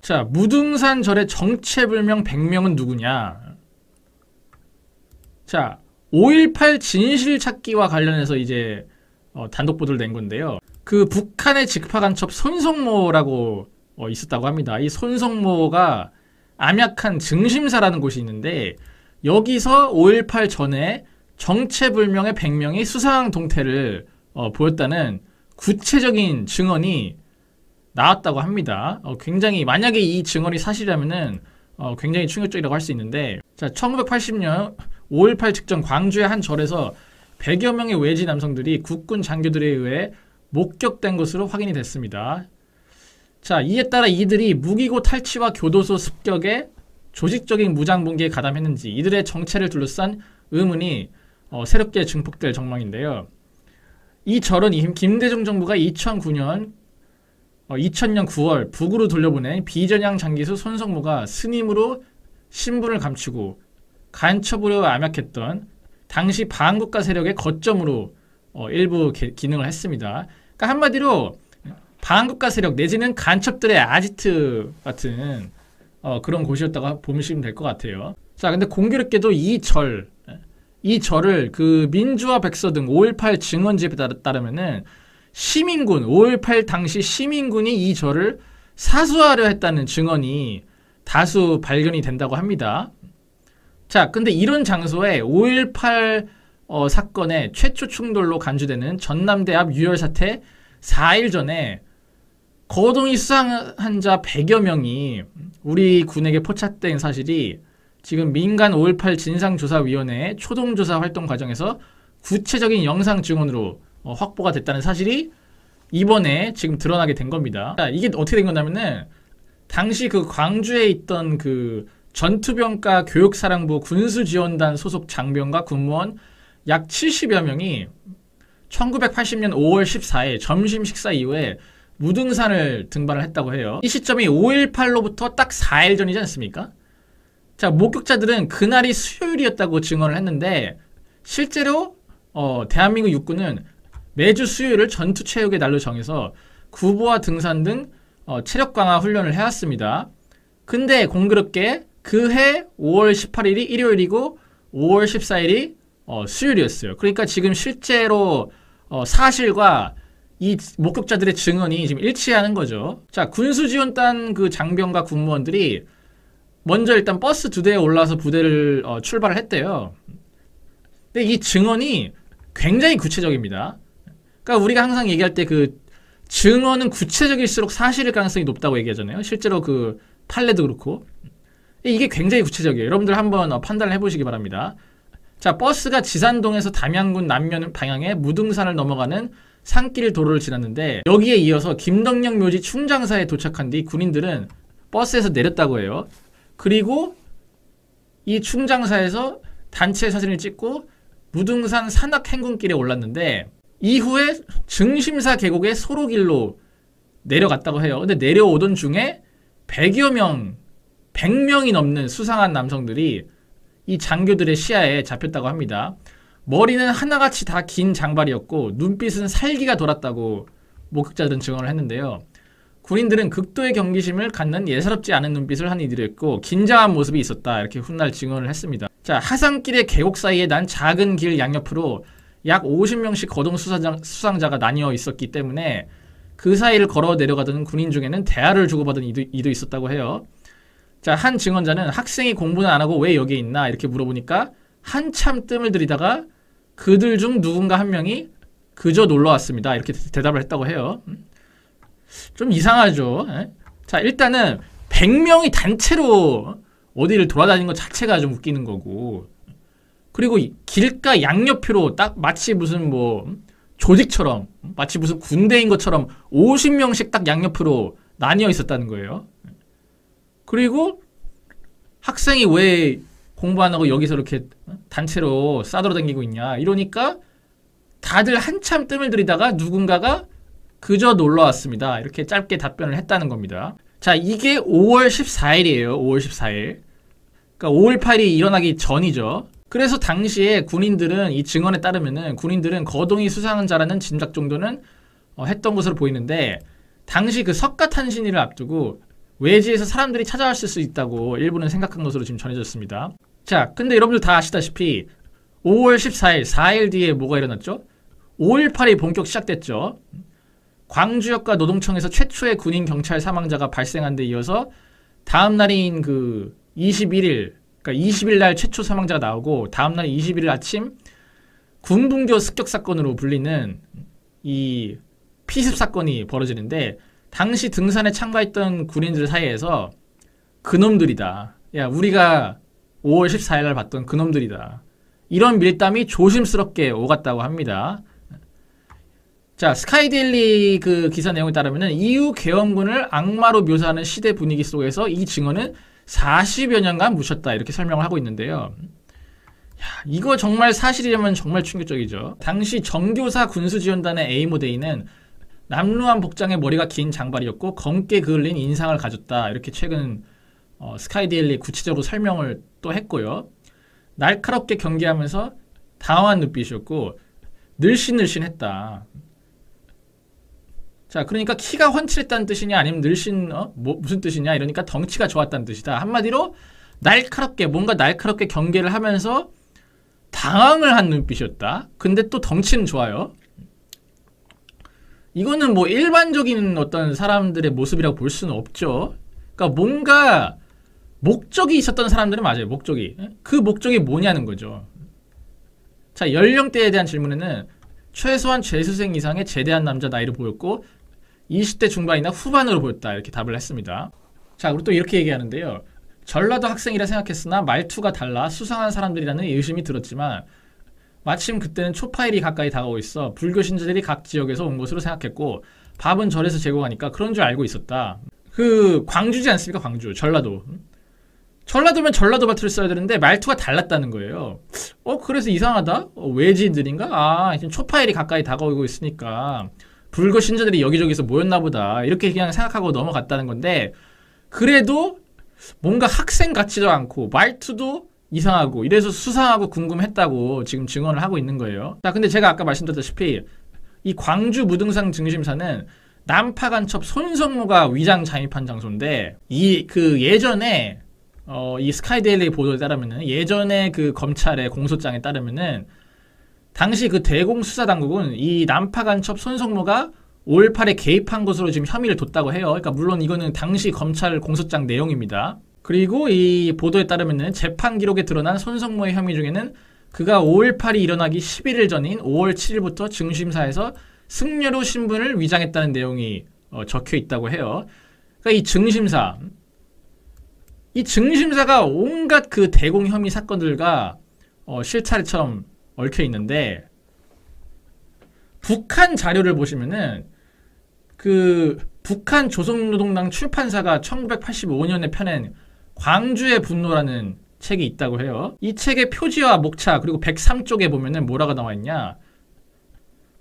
자, 무등산 절의 정체불명 100명은 누구냐? 자, 5.18 진실 찾기와 관련해서 이제 단독 보도를 낸 건데요. 그 북한의 직파간첩 손성모라고 있었다고 합니다. 이 손성모가 암약한 증심사라는 곳이 있는데 여기서 5.18 전에 정체불명의 100명이 수상한 동태를 보였다는 구체적인 증언이 나왔다고 합니다. 굉장히 만약에 이 증언이 사실이라면은 굉장히 충격적이라고 할 수 있는데, 자, 1980년 5.18 직전 광주의 한 절에서 100여 명의 외지 남성들이 국군 장교들에 의해 목격된 것으로 확인이 됐습니다. 자, 이에 따라 이들이 무기고 탈취와 교도소 습격에 조직적인 무장봉기에 가담했는지 이들의 정체를 둘러싼 의문이 새롭게 증폭될 전망인데요. 이 절은 김대중 정부가 2000년 9월 북으로 돌려보낸 비전향 장기수 손성모가 스님으로 신분을 감추고 간첩으로 암약했던 당시 반국가 세력의 거점으로 일부 기능을 했습니다. 그러니까 한마디로 반국가 세력 내지는 간첩들의 아지트 같은 그런 곳이었다고 보시면 될 것 같아요. 자, 근데 공교롭게도 이 절을 그 민주화 백서 등 5.18 증언지에 따르면은 시민군, 5.18 당시 시민군이 이 절을 사수하려 했다는 증언이 다수 발견이 된다고 합니다. 자, 근데 이런 장소에 5.18 사건의 최초 충돌로 간주되는 전남대 앞 유혈 사태 4일 전에 거동이 수상한 자 100여 명이 우리 군에게 포착된 사실이 지금 민간 5.18 진상조사위원회의 초동조사 활동 과정에서 구체적인 영상 증언으로 확보가 됐다는 사실이 이번에 지금 드러나게 된 겁니다. 자, 이게 어떻게 된 거냐면은 당시 그 광주에 있던 그 전투병과 교육사령부 군수지원단 소속 장병과 군무원 약 70여 명이 1980년 5월 14일 점심 식사 이후에 무등산을 등반을 했다고 해요. 이 시점이 5.18로부터 딱 4일 전이지 않습니까? 자, 목격자들은 그날이 수요일이었다고 증언을 했는데 실제로 대한민국 육군은 매주 수요일을 전투체육의 날로 정해서 구보와 등산 등 체력 강화 훈련을 해왔습니다. 근데 공교롭게 그해 5월 18일이 일요일이고 5월 14일이 수요일이었어요. 그러니까 지금 실제로 사실과 이 목격자들의 증언이 지금 일치하는 거죠. 자, 군수지원단 그 장병과 군무원들이 먼저 일단 버스 2대에 올라와서 부대를 출발을 했대요. 근데 이 증언이 굉장히 구체적입니다. 그러니까 우리가 항상 얘기할 때 그 증언은 구체적일수록 사실일 가능성이 높다고 얘기하잖아요. 실제로 그 판례도 그렇고. 이게 굉장히 구체적이에요. 여러분들 한번 판단을 해보시기 바랍니다. 자, 버스가 지산동에서 담양군 남면 방향에 무등산을 넘어가는 산길 도로를 지났는데 여기에 이어서 김덕령 묘지 충장사에 도착한 뒤 군인들은 버스에서 내렸다고 해요. 그리고 이 충장사에서 단체 사진을 찍고 무등산 산악 행군길에 올랐는데 이후에 증심사 계곡의 소로길로 내려갔다고 해요. 근데 내려오던 중에 100여 명, 100명이 넘는 수상한 남성들이 이 장교들의 시야에 잡혔다고 합니다. 머리는 하나같이 다 긴 장발이었고 눈빛은 살기가 돌았다고 목격자들은 증언을 했는데요. 군인들은 극도의 경계심을 갖는 예사롭지 않은 눈빛을 한 이들이었고 긴장한 모습이 있었다, 이렇게 훗날 증언을 했습니다. 자, 하산길의 계곡 사이에 난 작은 길 양옆으로 약 50명씩 거동 수상자가 나뉘어 있었기 때문에 그 사이를 걸어 내려가던 군인 중에는 대화를 주고받은 이도 있었다고 해요. 자, 한 증언자는 학생이 공부는 안 하고 왜 여기에 있나 이렇게 물어보니까 한참 뜸을 들이다가 그들 중 누군가 한 명이 그저 놀러 왔습니다, 이렇게 대답을 했다고 해요. 좀 이상하죠. 자, 일단은 100명이 단체로 어디를 돌아다니는 것 자체가 좀 웃기는 거고, 그리고 길가 양옆으로 딱 마치 무슨 뭐 조직처럼, 마치 무슨 군대인 것처럼 50명씩 딱 양옆으로 나뉘어 있었다는 거예요. 그리고 학생이 왜 공부 안 하고 여기서 이렇게 단체로 싸돌아다니고 있냐 이러니까 다들 한참 뜸을 들이다가 누군가가 그저 놀러 왔습니다, 이렇게 짧게 답변을 했다는 겁니다. 자, 이게 5월 14일이에요. 5월 14일. 그러니까 5.18이 일어나기 전이죠. 그래서 당시에 군인들은, 이 증언에 따르면은 군인들은 거동이 수상한 자라는 짐작 정도는 했던 것으로 보이는데, 당시 그 석가탄신일을 앞두고 외지에서 사람들이 찾아왔을 수 있다고 일부는 생각한 것으로 지금 전해졌습니다. 자, 근데 여러분들 다 아시다시피 5월 14일, 4일 뒤에 뭐가 일어났죠? 5.18이 본격 시작됐죠. 광주역과 노동청에서 최초의 군인 경찰 사망자가 발생한 데 이어서 다음 날인 그 21일, 그러니까 20일 날 최초 사망자가 나오고 다음 날 21일 아침 군분교 습격 사건으로 불리는 이 피습 사건이 벌어지는데, 당시 등산에 참가했던 군인들 사이에서 그놈들이다, 야 우리가 5월 14일 날 봤던 그놈들이다, 이런 밀담이 조심스럽게 오갔다고 합니다. 자, 스카이데일리 그 기사 내용에 따르면 이후 계엄군을 악마로 묘사하는 시대 분위기 속에서 이 증언은 40여 년간 묻혔다, 이렇게 설명을 하고 있는데요. 야, 이거 정말 사실이라면 정말 충격적이죠. 당시 정교사 군수지원단의 에이모데이는 남루한 복장에 머리가 긴 장발이었고 검게 그을린 인상을 가졌다, 이렇게 최근 스카이데일리 구체적으로 설명을 또 했고요. 날카롭게 경계하면서 당황한 눈빛이었고 늘씬늘씬했다. 자, 그러니까 키가 훤칠했다는 뜻이냐 아니면 무슨 뜻이냐, 이러니까 덩치가 좋았다는 뜻이다. 한마디로 날카롭게, 뭔가 날카롭게 경계를 하면서 당황을 한 눈빛이었다. 근데 또 덩치는 좋아요. 이거는 뭐 일반적인 어떤 사람들의 모습이라고 볼 수는 없죠. 그러니까 뭔가 목적이 있었던 사람들은 맞아요. 목적이. 그 목적이 뭐냐는 거죠. 자, 연령대에 대한 질문에는 최소한 재수생 이상의 제대한 남자 나이로 보였고 20대 중반이나 후반으로 보였다, 이렇게 답을 했습니다. 자, 그리고 또 이렇게 얘기하는데요. 전라도 학생이라 생각했으나 말투가 달라 수상한 사람들이라는 의심이 들었지만 마침 그때는 초파일이 가까이 다가오고 있어 불교 신자들이 각 지역에서 온 것으로 생각했고 밥은 절에서 제공하니까 그런 줄 알고 있었다. 그 광주지 않습니까? 광주, 전라도. 전라도면 전라도 말투를 써야 되는데 말투가 달랐다는 거예요. 그래서 이상하다? 외지인들인가? 아, 지금 초파일이 가까이 다가오고 있으니까 불교 신자들이 여기저기서 모였나 보다, 이렇게 그냥 생각하고 넘어갔다는 건데, 그래도 뭔가 학생 같지도 않고 말투도 이상하고 이래서 수상하고 궁금했다고 지금 증언을 하고 있는 거예요. 자, 근데 제가 아까 말씀드렸다시피 이 광주 무등산 증심사는 남파 간첩 손성모가 위장 잠입한 장소인데, 예전에 이 스카이데일리 보도에 따르면은, 예전에 그 검찰의 공소장에 따르면은 당시 그 대공수사당국은 이 남파 간첩 손성모가 5.18에 개입한 것으로 지금 혐의를 뒀다고 해요. 그러니까 물론 이거는 당시 검찰 공소장 내용입니다. 그리고 이 보도에 따르면은 재판 기록에 드러난 손성모의 혐의 중에는 그가 5.18이 일어나기 11일 전인 5월 7일부터 증심사에서 승려로 신분을 위장했다는 내용이 적혀 있다고 해요. 그러니까 이 증심사가 온갖 그 대공 혐의 사건들과 실차례처럼 얽혀 있는데, 북한 자료를 보시면은 그 북한 조선노동당 출판사가 1985년에 펴낸 광주의 분노라는 책이 있다고 해요. 이 책의 표지와 목차 그리고 103쪽에 보면은 뭐라고 나와 있냐,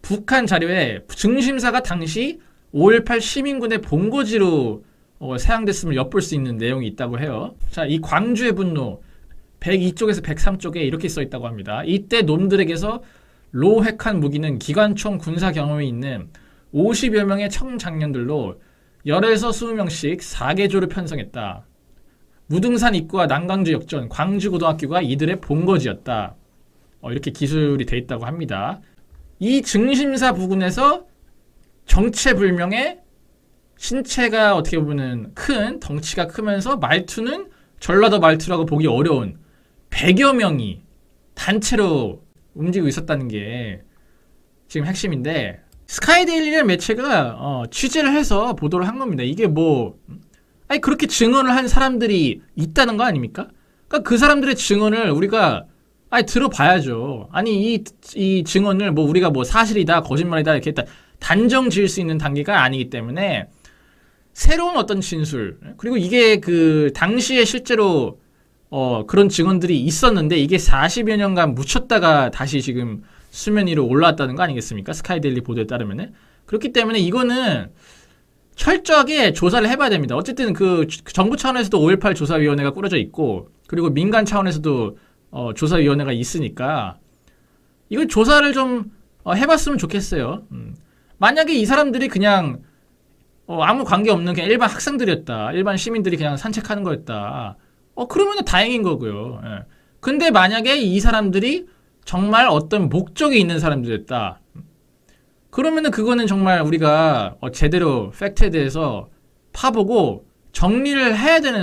북한 자료에 증심사가 당시 5.18 시민군의 본거지로 사용됐음을 엿볼 수 있는 내용이 있다고 해요. 자, 이 광주의 분노 102쪽에서 103쪽에 이렇게 써 있다고 합니다. 이때 놈들에게서 로획한 무기는 기관총 군사 경험이 있는 50여 명의 청장년들로 10에서 20명씩 4개조를 편성했다. 무등산 입구와 난광주 역전, 광주고등학교가 이들의 본거지였다. 이렇게 기술이 돼 있다고 합니다. 이 증심사 부근에서 정체불명의 신체가 어떻게 보면 큰, 덩치가 크면서 말투는 전라도 말투라고 보기 어려운 100여 명이 단체로 움직이고 있었다는 게 지금 핵심인데, 스카이데일리라는 매체가 취재를 해서 보도를 한 겁니다. 이게 그렇게 증언을 한 사람들이 있다는 거 아닙니까? 그러니까 그 사람들의 증언을 우리가 들어봐야죠. 아니 이 증언을 우리가 사실이다 거짓말이다 이렇게 단정 지을 수 있는 단계가 아니기 때문에 새로운 어떤 진술, 그리고 이게 그 당시에 실제로 그런 증언들이 있었는데 이게 40여 년간 묻혔다가 다시 지금 수면 위로 올라왔다는 거 아니겠습니까? 스카이데일리 보도에 따르면은. 그렇기 때문에 이거는 철저하게 조사를 해봐야 됩니다. 어쨌든 그 정부 차원에서도 5.18 조사위원회가 꾸려져 있고, 그리고 민간 차원에서도 조사위원회가 있으니까 이걸 조사를 좀 해봤으면 좋겠어요. 만약에 이 사람들이 그냥 아무 관계 없는 그냥 일반 학생들이었다. 일반 시민들이 그냥 산책하는 거였다. 그러면 다행인 거고요. 예. 근데 만약에 이 사람들이 정말 어떤 목적이 있는 사람들이었다. 그러면은 그거는 정말 우리가 제대로 팩트에 대해서 파보고 정리를 해야 되는